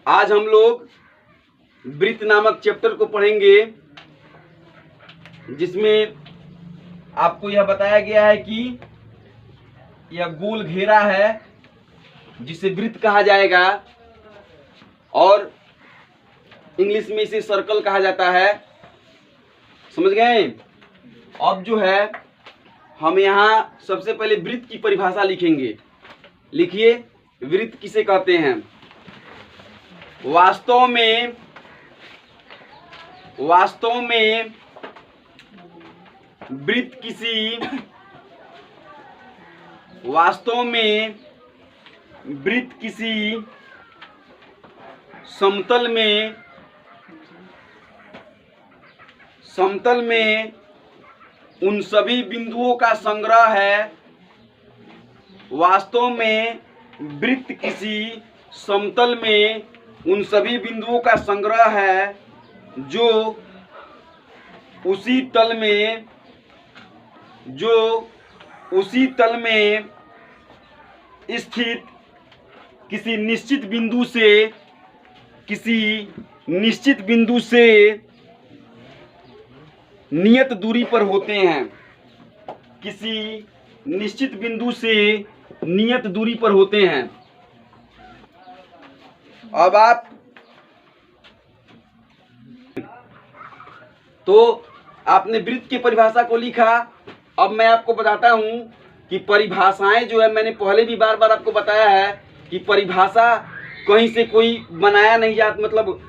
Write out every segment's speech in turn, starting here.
आज हम लोग वृत्त नामक चैप्टर को पढ़ेंगे, जिसमें आपको यह बताया गया है कि यह गोल घेरा है जिसे वृत्त कहा जाएगा और इंग्लिश में इसे सर्कल कहा जाता है। समझ गए? अब जो है हम यहाँ सबसे पहले वृत्त की परिभाषा लिखेंगे। लिखिए, वृत्त किसे कहते हैं? वास्तव में वृत्त किसी समतल में उन सभी बिंदुओं का संग्रह है। वास्तव में वृत्त किसी समतल में उन सभी बिंदुओं का संग्रह है जो उसी तल में स्थित किसी निश्चित बिंदु से नियत दूरी पर होते हैं। किसी निश्चित बिंदु से नियत दूरी पर होते हैं। अब आपने वृत्त की परिभाषा को लिखा। अब मैं आपको बताता हूं कि परिभाषाएं जो है, मैंने पहले भी बार बार आपको बताया है कि परिभाषा कहीं से कोई बनाया नहीं जाता। मतलब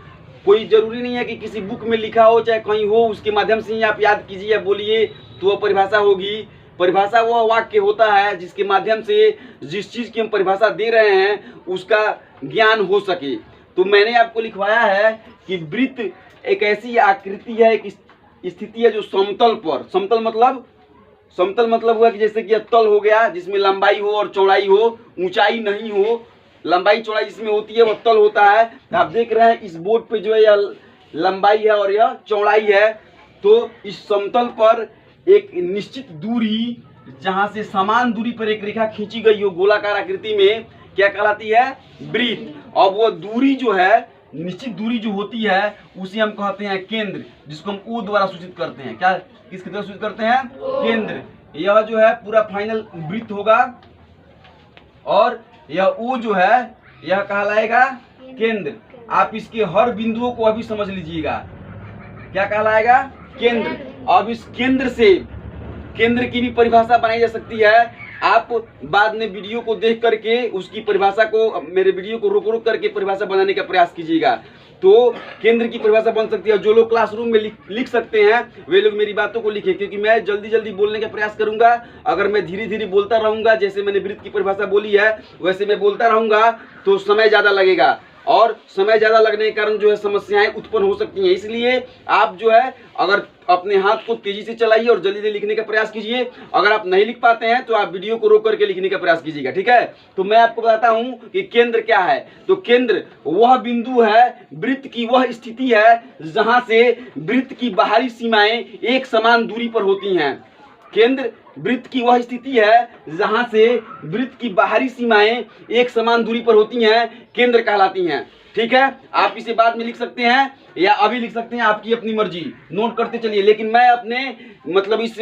कोई जरूरी नहीं है कि किसी बुक में लिखा हो चाहे कहीं हो, उसके माध्यम से ही आप याद कीजिए या बोलिए तो वह परिभाषा होगी। परिभाषा वह वाक्य होता है जिसके माध्यम से जिस चीज़ की हम परिभाषा दे रहे हैं उसका ज्ञान हो सके। तो मैंने आपको लिखवाया है कि वृत्त एक ऐसी आकृति है, एक स्थिति है जो समतल मतलब हुआ कि जैसे कि तल हो गया जिसमें लंबाई हो और चौड़ाई हो, ऊंचाई नहीं हो। लंबाई चौड़ाई जिसमें होती है वह तल होता है। आप देख रहे हैं इस बोर्ड पे जो है यह लंबाई है और यह चौड़ाई है। तो इस समतल पर एक निश्चित दूरी, जहां से समान दूरी पर एक रेखा खींची गई हो गोलाकार आकृति में, क्या कहलाती है? वृत्त। अब वो दूरी जो है, निश्चित दूरी जो होती है, उसे हम कहते हैं केंद्र, जिसको हम ओ द्वारा सूचित करते हैं। क्या, किसके द्वारा सूचित करते हैं? केंद्र। यह जो है पूरा फाइनल वृत्त होगा और यह ओ जो है यह कहलाएगा केंद्र। आप इसके हर बिंदुओं को अभी समझ लीजिएगा। क्या कहलाएगा? केंद्र। अब इस केंद्र की भी परिभाषा बनाई जा सकती है। आप बाद में वीडियो को देख करके उसकी परिभाषा को, मेरे वीडियो को रोक करके परिभाषा बनाने का प्रयास कीजिएगा। तो केंद्र की परिभाषा बन सकती है। जो लोग क्लासरूम में लिख सकते हैं वे लोग मेरी बातों को लिखें, क्योंकि मैं जल्दी बोलने का प्रयास करूंगा। अगर मैं धीरे बोलता रहूंगा, जैसे मैंने वृत्त की परिभाषा बोली है वैसे मैं बोलता रहूंगा, तो समय ज़्यादा लगेगा और समय ज़्यादा लगने के कारण जो है समस्याएं उत्पन्न हो सकती हैं। इसलिए आप जो है अगर अपने हाथ को तेजी से चलाइए और जल्दी लिखने का प्रयास कीजिए। अगर आप नहीं लिख पाते हैं तो आप वीडियो को रोक करके लिखने का प्रयास कीजिएगा, ठीक है? तो मैं आपको बताता हूं कि केंद्र क्या है। तो केंद्र वह बिंदु है, वृत्त की वह स्थिति है जहां से वृत्त की बाहरी सीमाएं एक समान दूरी पर होती हैं। केंद्र वृत्त की वह स्थिति है जहां से वृत्त की बाहरी सीमाएं एक समान दूरी पर होती हैं, केंद्र कहलाती हैं। ठीक है? आप इसे बाद में लिख सकते हैं या अभी लिख सकते हैं, आपकी अपनी मर्जी। नोट करते चलिए, लेकिन मैं अपने मतलब इस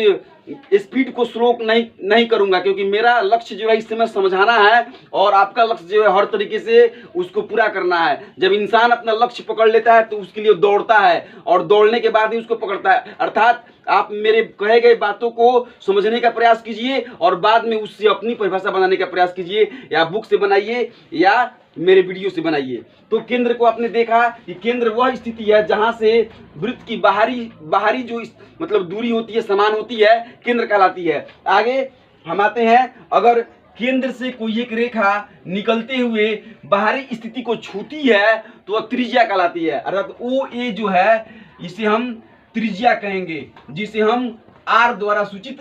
स्पीड को स्लो नहीं करूंगा, क्योंकि मेरा लक्ष्य जो है इस समय समझाना है और आपका लक्ष्य जो है हर तरीके से उसको पूरा करना है। जब इंसान अपना लक्ष्य पकड़ लेता है तो उसके लिए दौड़ता है और दौड़ने के बाद ही उसको पकड़ता है। अर्थात आप मेरे कहे गए बातों को समझने का प्रयास कीजिए और बाद में उससे अपनी परिभाषा बनाने का प्रयास कीजिए, या बुक से बनाइए या मेरे वीडियो से बनाइए। तो केंद्र को आपने देखा कि केंद्र वह स्थिति है जहां से वृत्त की बाहरी जो मतलब दूरी होती है समान होती है, केंद्र कहलाती है। आगे हम आते हैं, अगर केंद्र से कोई एक रेखा निकलते हुए बाहरी स्थिति को छूती है तो वह त्रिज्या कहलाती है। अर्थात ओ ए जो है इसे हम त्रिज्या कहेंगे, जिसे हम आर द्वारा सूचित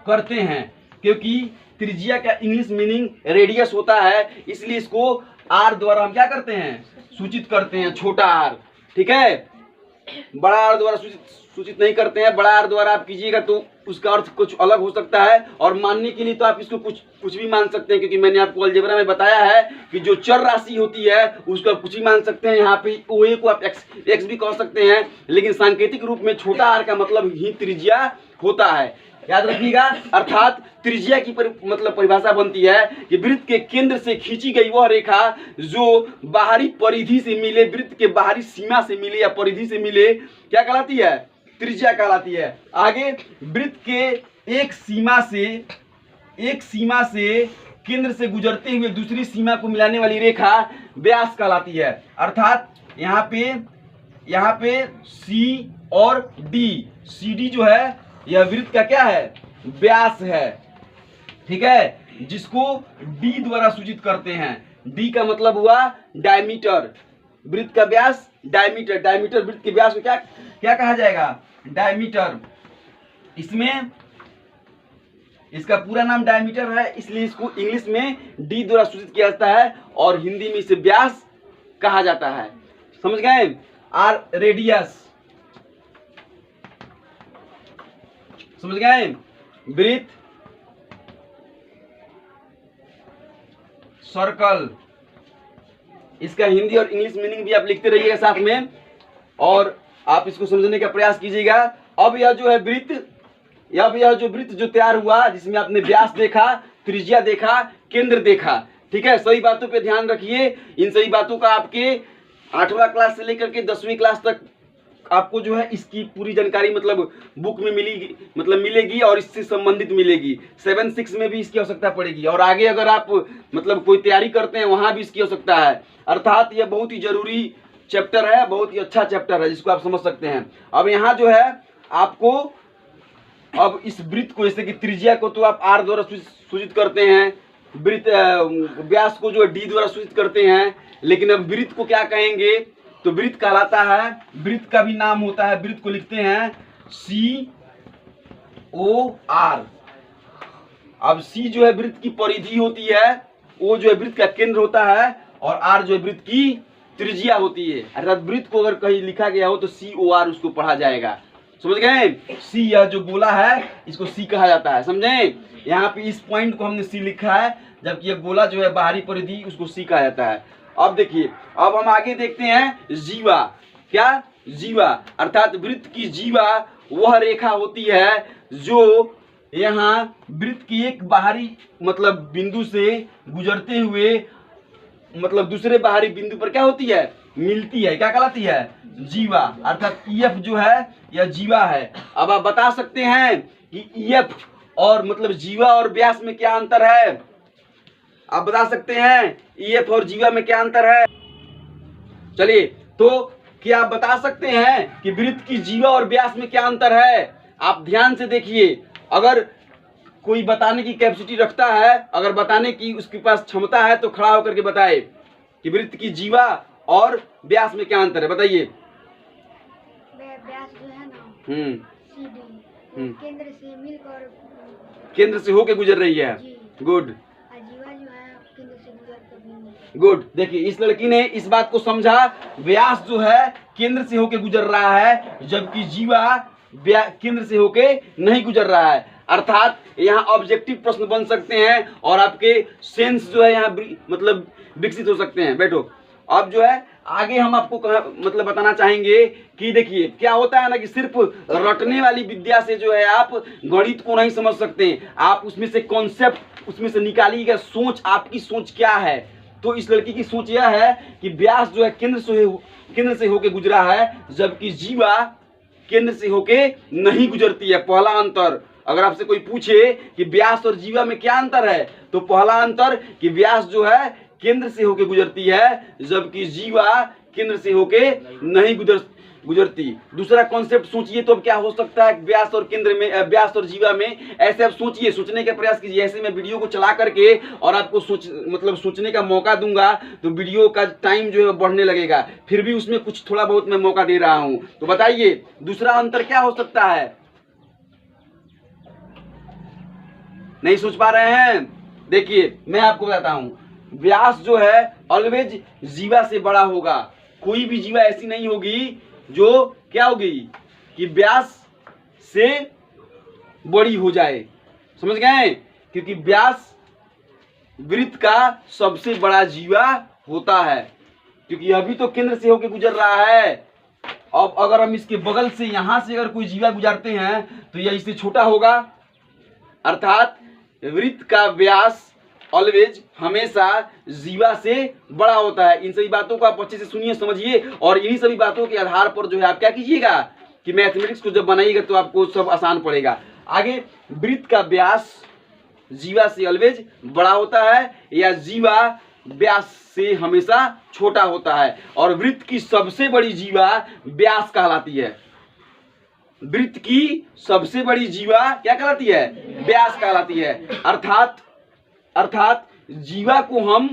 करते हैं, क्योंकि त्रिज्या का इंग्लिश मीनिंग रेडियस होता है, इसलिए इसको आर द्वारा हम क्या करते हैं? सूचित करते हैं, छोटा आर। ठीक है? बड़ा आर द्वारा सूचित नहीं करते हैं। बड़ा आर द्वारा आप कीजिएगा तो उसका अर्थ कुछ अलग हो सकता है, और मानने के लिए तो आप इसको कुछ भी मान सकते हैं, क्योंकि मैंने आपको अलजेब्रा में बताया है कि जो चर राशि होती है उसको आप कुछ भी मान सकते हैं। यहाँ पे OA को आप एक्स भी कह सकते हैं, लेकिन सांकेतिक रूप में छोटा आर का मतलब ही त्रिज्या होता है, याद रखिएगा। अर्थात त्रिज्या की मतलब परिभाषा बनती है कि वृत्त के केंद्र से खींची गई वह रेखा जो बाहरी परिधि से मिले, वृत्त के बाहरी सीमा से मिले या परिधि से मिले, क्या कहलाती है? त्रिज्या कहलाती है। आगे वृत्त के एक सीमा से केंद्र से गुजरते हुए दूसरी सीमा को मिलाने वाली रेखा व्यास कहलाती है। अर्थात यहाँ पे C और D, CD जो है यह वृत्त का क्या है? व्यास है, ठीक है, जिसको D द्वारा सूचित करते हैं। D का मतलब हुआ डायमीटर, वृत्त का व्यास डायमीटर। डायमीटर वृत्त के व्यास को क्या कहा जाएगा? डायमीटर। इसमें इसका पूरा नाम डायमीटर है, इसलिए इसको इंग्लिश में D द्वारा सूचित किया जाता है और हिंदी में इसे व्यास कहा जाता है। समझ गए? आर रेडियस, समझ गए? वृत्त, सर्कल, इसका हिंदी और इंग्लिश मीनिंग भी आप लिखते रहिएगा साथ में, और आप इसको समझने का प्रयास कीजिएगा। अब यह जो है वृत्त, यह जो वृत्त जो तैयार हुआ, जिसमें आपने व्यास देखा, त्रिज्या देखा, केंद्र देखा, ठीक है, सभी बातों पे ध्यान रखिए। इन सभी बातों का आपके 8वां क्लास से लेकर के 10वीं क्लास तक आपको जो है इसकी पूरी जानकारी मतलब बुक में मिलेगी और इससे संबंधित मिलेगी। 7-6 में भी इसकी आवश्यकता पड़ेगी, और आगे अगर आप मतलब कोई तैयारी करते हैं वहां भी इसकी आवश्यकता है। अर्थात यह बहुत ही जरूरी चैप्टर है, बहुत ही अच्छा चैप्टर है, जिसको आप समझ सकते हैं। अब यहाँ जो है आपको अब इस वृत्त को, जैसे कि त्रिज्या को तो आप R द्वारा सूचित करते हैं, वृत्त व्यास को जो है D द्वारा सूचित करते हैं, लेकिन अब वृत्त को क्या कहेंगे? तो वृत्त कहलाता है, वृत्त का भी नाम होता है, वृत्त को लिखते हैं COR। अब C जो है वृत्त की परिधि होती है, O जो है वृत्त का केंद्र होता है, और R जो है वृत्त की त्रिज्या होती है। अर्थात वृत्त को अगर कहीं लिखा गया हो तो COR उसको पढ़ा जाएगा। समझ गए? C यह जो गोला है इसको C कहा जाता है, समझे? यहाँ पे इस पॉइंट को हमने C लिखा है, जबकि यह गोला जो है बाहरी परिधि, उसको C कहा जाता है। अब देखिए, अब हम आगे देखते हैं जीवा। क्या? जीवा। अर्थात वृत्त की जीवा वह रेखा होती है जो यहाँ वृत्त की एक बाहरी मतलब बिंदु से गुजरते हुए मतलब दूसरे बाहरी बिंदु पर क्या होती है? मिलती है। क्या कहलाती है? जीवा। अर्थात EF जो है यह जीवा है। अब आप बता सकते हैं कि EF और मतलब जीवा और व्यास में क्या अंतर है? आप बता सकते हैं EF और जीवा में क्या अंतर है? चलिए, तो क्या आप बता सकते हैं कि वृत्त की जीवा और व्यास में क्या अंतर है? आप ध्यान से देखिए, अगर कोई बताने की कैपेसिटी रखता है, अगर बताने की उसके पास क्षमता है तो खड़ा होकर के बताए कि वृत्त की जीवा और व्यास में क्या अंतर है, बताइए। व्यास जो है ना CD, केंद्र से होकर गुजर रही है। गुड, जीवा जो है केंद्र से गुजर कभी नहीं। गुड। देखिए, इस लड़की ने इस बात को समझा, व्यास जो है केंद्र से होकर गुजर रहा है, जबकि जीवा केंद्र से होके नहीं गुजर रहा है। अर्थात यहाँ ऑब्जेक्टिव प्रश्न बन सकते हैं और आपके सेंस जो है यहाँ मतलब विकसित हो सकते हैं। बैठो। अब जो है आगे हम आपको मतलब बताना चाहेंगे कि देखिए क्या होता है ना कि सिर्फ रटने वाली विद्या से जो है आप गणित को नहीं समझ सकते, आप उसमें से कॉन्सेप्ट उसमें से निकालिएगा। सोच, आपकी सोच क्या है? तो इस लड़की की सोच यह है कि व्यास जो है केंद्र से होके गुजरा है, जबकि जीवा केंद्र से होके नहीं गुजरती है। पहला अंतर, अगर आपसे कोई पूछे कि व्यास और जीवा में क्या अंतर है, तो पहला अंतर कि व्यास जो है केंद्र से होके गुजरती है, जबकि जीवा केंद्र से होके नहीं गुजरती। दूसरा कॉन्सेप्ट सोचिए तो अब क्या हो सकता है व्यास और केंद्र में, व्यास और जीवा में। ऐसे आप सोचिए, सोचने का प्रयास कीजिए। ऐसे मैं वीडियो को चला करके और आपको सोचने का मौका दूंगा तो वीडियो का टाइम जो है बढ़ने लगेगा। फिर भी उसमें कुछ थोड़ा बहुत मैं मौका दे रहा हूं। तो बताइए दूसरा अंतर क्या हो सकता है? नहीं सोच पा रहे हैं? देखिए मैं आपको बताता हूं, व्यास जो है ऑलवेज जीवा से बड़ा होगा। कोई भी जीवा ऐसी नहीं होगी जो क्या होगी कि व्यास से बड़ी हो जाए। समझ गए? क्योंकि व्यास वृत्त का सबसे बड़ा जीवा होता है, क्योंकि अभी तो केंद्र से होकर गुजर रहा है। अब अगर हम इसके बगल से यहां से अगर कोई जीवा गुजरते हैं तो यह इससे छोटा होगा। अर्थात वृत्त का व्यास ऑलवेज हमेशा जीवा से बड़ा होता है। इन सभी बातों को आप अच्छे से सुनिए, समझिए, और इन्हीं सभी बातों के आधार पर जो है आप क्या कीजिएगा कि मैथमेटिक्स को जब बनाइएगा तो आपको सब आसान पड़ेगा। आगे, वृत्त का व्यास जीवा से ऑलवेज बड़ा होता है या जीवा व्यास से हमेशा छोटा होता है, और वृत्त की सबसे बड़ी जीवा व्यास कहलाती है। वृत्त की सबसे बड़ी जीवा क्या कहलाती है? व्यास कहलाती है। अर्थात जीवा को हम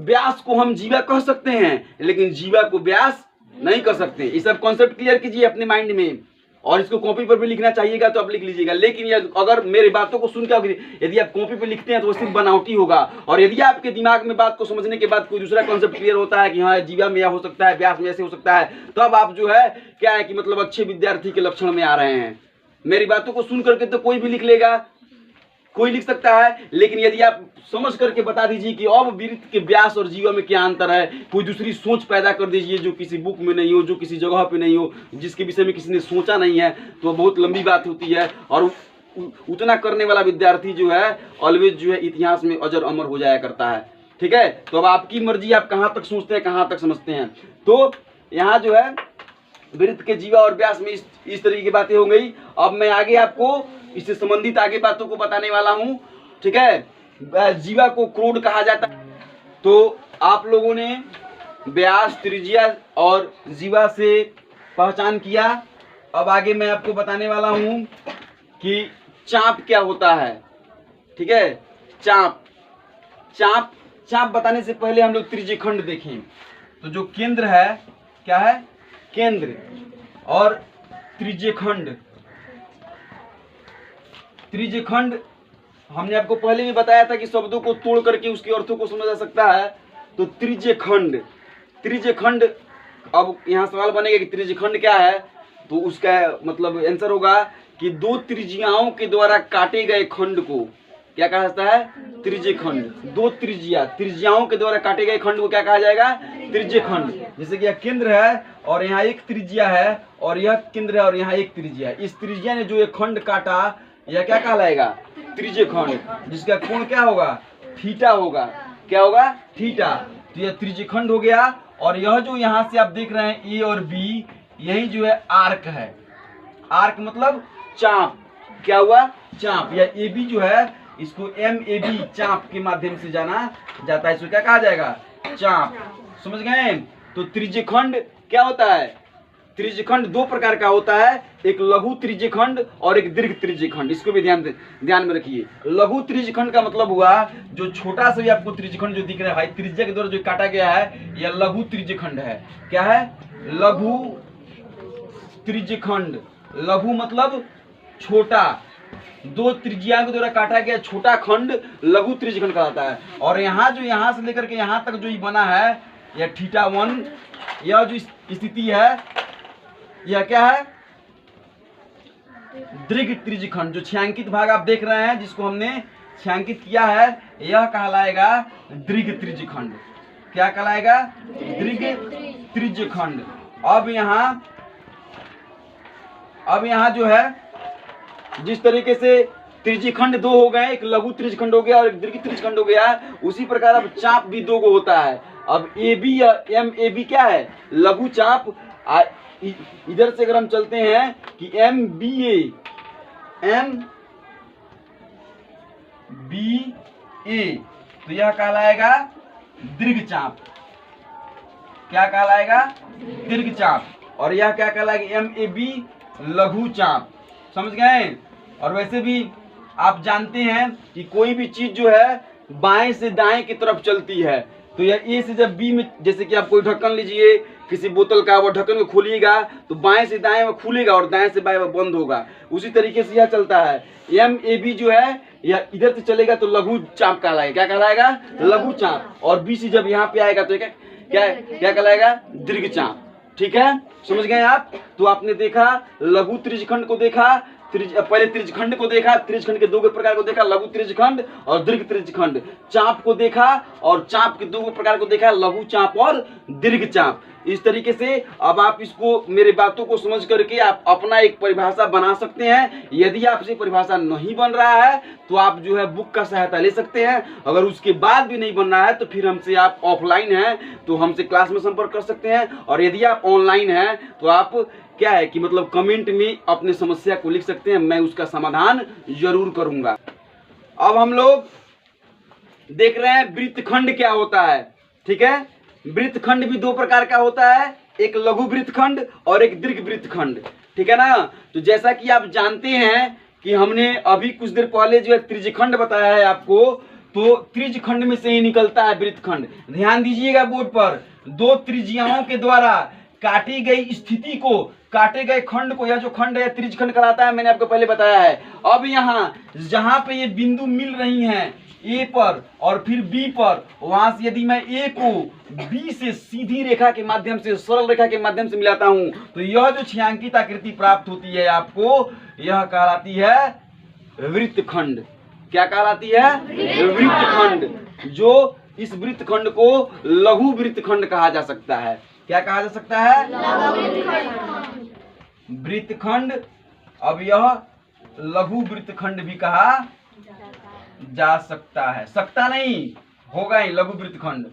व्यास को हम जीवा कह सकते हैं, लेकिन जीवा को व्यास नहीं कर सकते। ये सब कॉन्सेप्ट क्लियर कीजिए अपने माइंड में, और इसको कॉपी पर भी लिखना चाहिएगा तो आप लिख लीजिएगा। लेकिन अगर मेरी बातों को सुन के यदि आप कॉपी पर लिखते हैं तो वो सिर्फ बनावटी होगा, और यदि आपके दिमाग में बात को समझने के बाद कोई दूसरा कॉन्सेप्ट क्लियर होता है कि हाँ जीवा में यह हो सकता है, व्यास में ऐसे हो सकता है, तो अब आप जो है क्या है कि मतलब अच्छे विद्यार्थी के लक्षण में आ रहे हैं। मेरी बातों को सुन करके तो कोई भी लिख लेगा, कोई लिख सकता है, लेकिन यदि आप समझ करके बता दीजिए कि अब वृत्त के व्यास और जीवा में क्या अंतर है, कोई दूसरी सोच पैदा कर दीजिए जो किसी बुक में नहीं हो, जो किसी जगह पे नहीं हो, जिसके विषय में किसी ने सोचा नहीं है, तो बहुत लंबी बात होती है। और उतना करने वाला विद्यार्थी जो है ऑलवेज जो है इतिहास में अजर अमर हो जाया करता है। ठीक है, तो अब आपकी मर्जी, आप कहाँ तक सोचते हैं, कहाँ तक समझते हैं। तो यहाँ जो है वृत्त के जीवा और व्यास में इस तरीके की बातें हो गई। अब मैं आगे आपको इससे संबंधित आगे बातों को बताने वाला हूँ। ठीक है, जीवा को क्रोड कहा जाता है। तो आप लोगों ने व्यास, त्रिज्या और जीवा से पहचान किया। अब आगे मैं आपको बताने वाला हूँ कि चाप क्या होता है। ठीक है, चाप बताने से पहले हम लोग त्रिज्यखंड देखें। तो जो केंद्र है क्या है? केंद्र और त्रिज्यखंड। त्रिज्यखंड हमने आपको पहले भी बताया था कि शब्दों को तोड़ करके उसके अर्थों को समझा जा सकता है। तो त्रिज्यखंड, अब यहाँ सवाल बनेगा कि त्रिज्यखंड क्या है, तो उसका मतलब आंसर होगा कि दो त्रिज्याओं के द्वारा काटे गए खंड को क्या कहा जाता है? त्रिज्यखंड। दो त्रिज्याओं के द्वारा काटे गए खंड को क्या कहा जाएगा? त्रिज्यखंड। जैसे कि यह केंद्र है और यहाँ एक त्रिज्या है, और यह केंद्र है और यहाँ एक त्रिज्या है। इस त्रिज्या ने जो एक खंड काटा यह क्या कहलाएगा? त्रिज्यखंड, जिसका कोण क्या होगा? थीटा होगा। क्या होगा? थीटा। तो यह त्रिज्यखंड हो गया। और यह जो यहाँ से आप देख रहे हैं ए और बी, यही जो है आर्क है। आर्क मतलब चाप। क्या हुआ? चाप। यह ए बी जो है इसको MAB चाप के माध्यम से जाना जाता है। इसको क्या कहा जाएगा? चाप। समझ गए? तो त्रिज्यखंड क्या होता है? त्रिज्यखंड दो प्रकार का होता है, एक लघु त्रिज्यखंड और एक दीर्घ त्रिज्यखंड। इसको भी ध्यान में रखिए। लघु त्रिज्यखंड का मतलब हुआ जो छोटा सा भी आपको त्रिज्यखंड जो दिख रहा है, त्रिज्या के द्वारा जो काटा गया है, यह लघु त्रिज्यखंड है। क्या है? लघु त्रिज्यखंड। लघु मतलब छोटा, दो त्रिज्या के द्वारा काटा गया छोटा खंड लघु त्रिज्यखंड कहलाता है। और यहाँ जो यहाँ से लेकर के यहाँ तक जो ये बना है, यह θ1, यह जो स्थिति है यह क्या है? दीर्घ त्रिज्यखंड। जो छायांकित भाग आप देख रहे हैं जिसको हमने छायांकित किया है, यह कहलाएगा दीर्घ त्रिज्यखंड। क्या कहलाएगा? दीर्घ त्रिज्यखंड। अब यहाँ जो है जिस तरीके से त्रिज्यखंड दो हो गए, एक लघु त्रिज्यखंड हो गया और एक दीर्घ त्रिज्यखंड हो गया, उसी प्रकार अब चाप भी दो को होता है। अब AB या MAB क्या है? लघु चाप। इधर से अगर हम चलते हैं कि MBA, तो यह कहलाएगा दीर्घ चाप। क्या कहलाएगा? दीर्घ चाप। और यह क्या कहलाएगा? MAB लघु चाप। समझ गए? और वैसे भी आप जानते हैं कि कोई भी चीज जो है बाएं से दाएं की तरफ चलती है, तो यह ए से जब बी में, जैसे कि आप कोई ढक्कन लीजिए किसी बोतल का, वो ढक्कन को खोलिएगा तो बाएं से दाएं में खुलेगा और दाएं से बाएं में बंद होगा। उसी तरीके से यह चलता है। MAB जो है यह इधर से चलेगा तो लघु चाप कहलाएगा। क्या कहलाएगा? लघु चाप। और B से जब यहाँ पे आएगा तो क्या कहलाएगा? दीर्घ चाप। ठीक है, समझ गए आप। तो आपने देखा लघु त्रिज्यखंड को देखा, पहले त्रिज्यखंड को देखा, त्रिज्यखंड के दो प्रकार को देखा, लघु त्रिज्यखंड और दीर्घ त्रिज्यखंड। चाप को देखा और चाप के दो प्रकार को देखा, लघु चाप और दीर्घ चाप। इस तरीके से अब आप इसको, मेरे बातों को समझ करके आप अपना एक परिभाषा बना सकते हैं। यदि आपसे परिभाषा नहीं बन रहा है तो आप जो है बुक का सहायता ले सकते हैं। अगर उसके बाद भी नहीं बन रहा है तो फिर हमसे, आप ऑफलाइन हैं तो हमसे क्लास में संपर्क कर सकते हैं, और यदि आप ऑनलाइन हैं तो आप क्या है कि मतलब कमेंट में अपनी समस्या को लिख सकते हैं, मैं उसका समाधान जरूर करूंगा। अब हम लोग देख रहे हैं वृत्तखंड क्या होता है। ठीक है, वृत्तखंड भी दो प्रकार का होता है, एक लघु वृत्तखंड और एक दीर्घ वृत्तखंड। ठीक है ना। तो जैसा कि आप जानते हैं कि हमने अभी कुछ देर पहले जो है त्रिज्यखंड बताया है आपको, तो त्रिज्यखंड में से ही निकलता है वृत्तखंड। ध्यान दीजिएगा बोर्ड पर, दो त्रिज्याओं के द्वारा काटी गई स्थिति को, काटे गए खंड को, यह जो खंड है त्रिज्यखंड कहलाता है, मैंने आपको पहले बताया है। अब यहाँ जहां पे ये बिंदु मिल रही हैं ए पर और फिर बी पर, वहां से यदि मैं ए को बी से सीधी रेखा के माध्यम से, सरल रेखा के माध्यम से मिलाता हूं, तो यह जो छायांकित आकृति प्राप्त होती है आपको, यह कहलाती है वृत्तखंड। क्या कहलाती है? वृत्तखंड। जो इस वृत्तखंड को लघु वृत्तखंड कहा जा सकता है। क्या कहा जा सकता है? वृत्तखंड। अब यह लघु वृत्तखंड भी कहा जा सकता है, सकता नहीं, होगा ही लघु वृत्तखंड।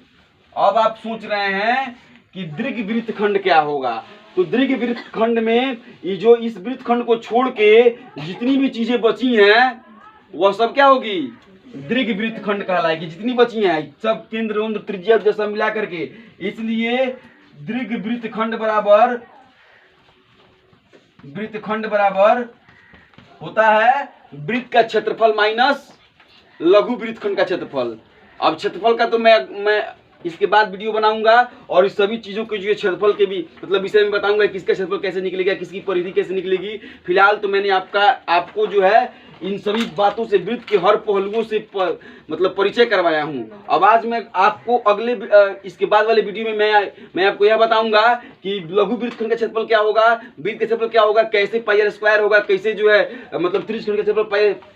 अब आप सोच रहे हैं कि दीर्घ वृत्तखंड क्या होगा। तो दीर्घ वृत्तखंड में ये जो इस वृत्तखंड को छोड़ के जितनी भी चीजें बची हैं वह सब क्या होगी? दीर्घ वृत्तखंड कहलाएगी। जितनी बची हैं सब केंद्र उन्द्र त्रिज्या जैसा मिला करके, इसलिए दीर्घ वृत्तखंड बराबर होता है वृत्त का क्षेत्रफल माइनस लघु वृत्तखंड का क्षेत्रफल। अब क्षेत्रफल का तो मैं इसके बाद वीडियो बनाऊंगा, और इस सभी चीजों के जो क्षेत्रफल के भी मतलब विषय में बताऊंगा, किसका क्षेत्रफल कैसे निकलेगा, किसकी परिधि कैसे निकलेगी। फिलहाल तो मैंने आपको जो है इन सभी बातों से, वृत्त के हर पहलुओं से मतलब परिचय करवाया हूं। अब आज मैं आपको अगले इसके बाद वाले वीडियो में मैं आपको यह बताऊंगा कि लघु वृत्तखंड का क्षेत्रफल क्या होगा, वृत्त का क्षेत्रफल क्या होगा, कैसे पाई आर स्क्वायर होगा, कैसे जो है मतलब त्रिज्यखंड का क्षेत्रफल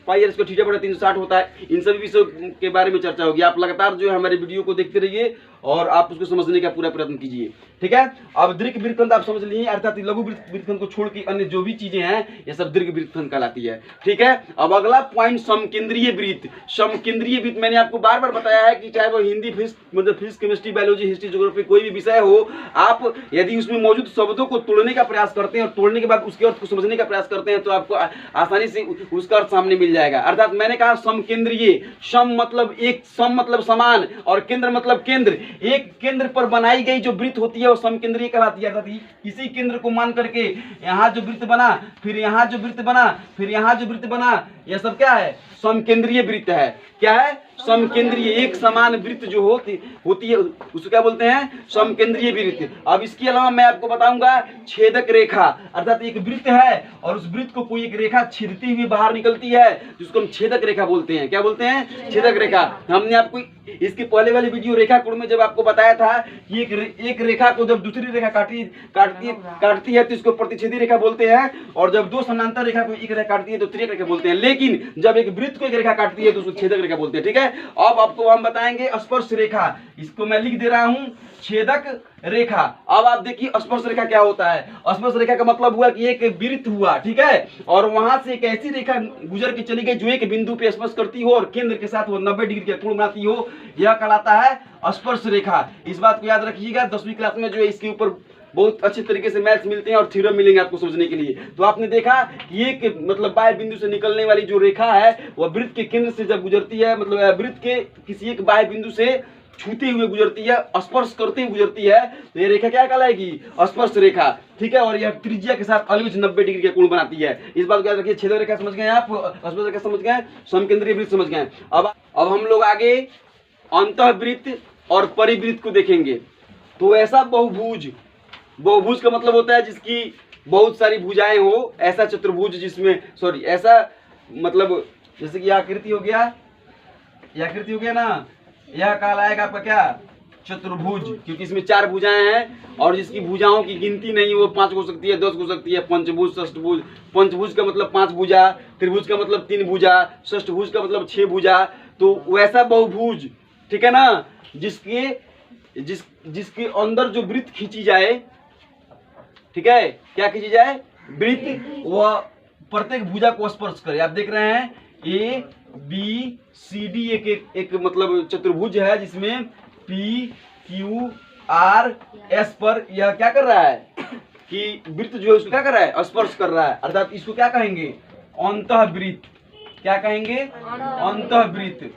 पाई आर स्क्वायर थीटा बटा 360 होता है। इन सभी विषयों के बारे में चर्चा होगी। आप लगातार जो है हमारे वीडियो को देखते रहिए और आप उसको समझने का पूरा प्रयत्न कीजिए। ठीक है। अब दीर्घ वृत्तखंड आप समझ लीजिए, अर्थात लघु वृत्तखंड को छोड़ के अन्य जो भी चीजें हैं ये सब दीर्घ वृत्तखंड कहलाती है। ठीक है। अब अगला पॉइंट समकेंद्रीय वृत्त। समकेंद्रीय वृत्त मैंने आपको बार बार बताया है कि चाहे वो हिंदी मतलब physics, chemistry, biology, history, geography कोई भी विषय हो, आप यदि उसमें मौजूद शब्दों को तोड़ने का प्रयास करते हैं और तोड़ने के बाद उसके अर्थ को समझने का प्रयास करते हैं तो आपको आसानी से उसका अर्थ सामने मिल जाएगा। अर्थात मैंने कहा समकेंद्रीय, सम मतलब एक, सम मतलब समान, और केंद्र मतलब केंद्र। एक केंद्र पर बनाई गई जो वृत्त होती है वो समकेंद्रीय कहलाती है। अर्थात इसी केंद्र को मान करके यहाँ जो वृत्त बना, फिर यहाँ जो वृत्त बना, फिर यहाँ जो वृत्त बना, यह सब क्या है? समकेंद्रीय वृत्त है। क्या है? समकेंद्रीय, एक समान वृत्त जो होती है उसको क्या बोलते हैं? समकेंद्रीय वृत्त। अब इसके अलावा मैं आपको बताऊंगा छेदक रेखा। अर्थात एक वृत्त है और उस वृत्त को कोई एक रेखा छेदती हुई बाहर निकलती है जिसको हम छेदक रेखा बोलते हैं। क्या बोलते हैं? छेदक रेखा। हमने आपको इसके पहले वाले वीडियो रेखाखंड में जब आपको बताया था कि एक रेखा को जब दूसरी रेखा काटती है तो इसको प्रतिच्छेदी रेखा बोलते हैं, और जब दो समानांतर रेखा को एक रेखा काटती है तो त्रिक रेखा बोलते हैं। लेकिन जब एक वृत्त को एक रेखा काटती है तो उसको छेदक रेखा बोलते हैं। ठीक है। अब आपको हम बताएंगे स्पर्श रेखा। इसको मैं लिख दे रहा हूं छेदक रेखा। अब आप देखिए स्पर्श रेखा क्या होता है। स्पर्श रेखा का मतलब हुआ कि एक वृत्त हुआ, ठीक है, और वहां से एक ऐसी रेखा गुजर के चली गई जो एक बिंदु पे स्पर्श करती हो और केंद्र के साथ वो 90 डिग्री का कोण बनाती हो, यह कहलाता है स्पर्श रेखा। इस बात को याद रखिएगा। 10वीं क्लास में जो है इसके ऊपर बहुत अच्छे तरीके से मैथ्स मिलते हैं और थ्योरम मिलेंगे आपको समझने के लिए। तो आपने देखा कि एक मतलब बाह्य बिंदु से निकलने वाली जो रेखा है वह वृत्त के केंद्र से जब गुजरती है, मतलब वृत्त के किसी एक बाह्य बिंदु से छूते हुए गुजरती है, स्पर्श करते हुए गुजरती है, तो ये रेखा क्या कहलाएगी? स्पर्श रेखा। ठीक है। और यह त्रिज्या के साथ अलविज 90 डिग्री का कोण बनाती है। इस बात को याद रखिए। छेदक रेखा समझ गए आप, स्पर्श रेखा समझ गए, समकेंद्रीय वृत्त समझ गए। अब हम लोग आगे अंतःवृत्त और परिवृत्त को देखेंगे। तो ऐसा बहुभुज का मतलब होता है जिसकी बहुत सारी भुजाएं हो, ऐसा चतुर्भुज जिसमें ऐसा मतलब जैसे कि यह आकृति हो गया, यह आकृति हो गया ना, यह कहलाएगा आपका क्या? चतुर्भुज, क्योंकि इसमें 4 भुजाएं हैं और जिसकी भुजाओं की गिनती नहीं, वो 5 हो सकती है, 10 हो सकती है। पंचभुज, षष्ठभुज। पंचभुज का मतलब 5 भुजा, त्रिभुज का मतलब 3 भुजा, षष्ठभुज का मतलब 6 भुजा। तो वैसा बहुभुज, ठीक है ना, जिसके अंदर जो वृत्त खींची जाए, ठीक है, क्या खींची जाए, वृत्त, वह प्रत्येक भुजा को स्पर्श करे। आप देख रहे हैं ए बी सी डी एक मतलब चतुर्भुज है जिसमें पी क्यू आर एस पर यह क्या कर रहा है कि वृत्त जो है उसको क्या कर रहा है, स्पर्श कर रहा है। अर्थात इसको क्या कहेंगे, अंतःवृत्त। क्या कहेंगे, अंतःवृत्त।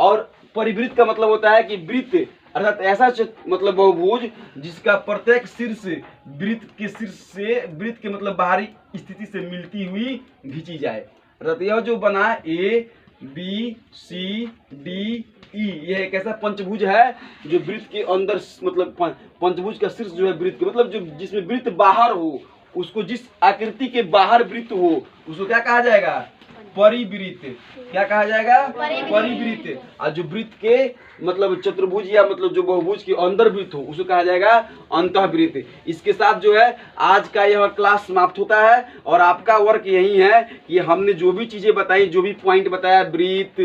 और परिवृत्त का मतलब होता है कि वृत्त, अर्थात ऐसा मतलब बहुभुज जिसका प्रत्येक शीर्ष वृत्त के शीर्ष से वृत्त के मतलब बाहरी स्थिति से मिलती हुई खींची जाए। अर्थात यह जो बना A B C D E, यह एक ऐसा पंचभुज है जो वृत्त के अंदर मतलब पंचभुज का शीर्ष जो है वृत्त के मतलब जो जिसमें वृत्त बाहर हो, उसको जिस आकृति के बाहर वृत्त हो उसको क्या कहा जाएगा, परिवृत्त। क्या कहा जाएगा, परिवृत्त। और जो वृत्त के मतलब चतुर्भुज या मतलब जो बहुभुज के अंदर वृत्त हो उसको कहा जाएगा अंतःवृत्त। इसके साथ जो है आज का यह क्लास समाप्त होता है और आपका वर्क यही है कि हमने जो भी चीजें बताई, जो भी पॉइंट बताया, वृत्त,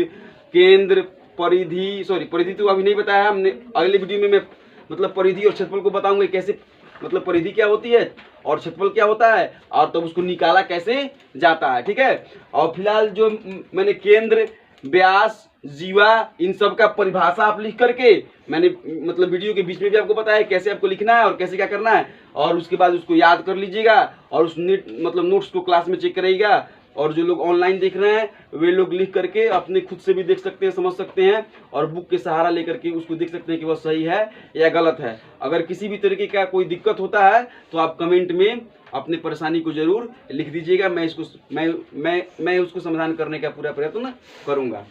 केंद्र, परिधि, परिधि तो अभी नहीं बताया हमने, अगले वीडियो में मैं मतलब परिधि और क्षेत्रफल को बताऊंगा कैसे मतलब परिधि क्या होती है और क्षेत्रफल क्या होता है और तब उसको निकाला कैसे जाता है, ठीक है। और फिलहाल जो मैंने केंद्र, व्यास, जीवा, इन सब का परिभाषा आप लिख करके मैंने मतलब वीडियो के बीच में भी आपको बताया कैसे आपको लिखना है और कैसे क्या करना है, और उसके बाद उसको याद कर लीजिएगा और उस नोट्स को क्लास में चेक करिएगा। और जो लोग ऑनलाइन देख रहे हैं वे लोग लिख करके अपने खुद से भी देख सकते हैं, समझ सकते हैं और बुक के सहारा लेकर के उसको देख सकते हैं कि वह सही है या गलत है। अगर किसी भी तरीके का कोई दिक्कत होता है तो आप कमेंट में अपने परेशानी को जरूर लिख दीजिएगा, मैं उसको समाधान करने का पूरा प्रयत्न करूंगा।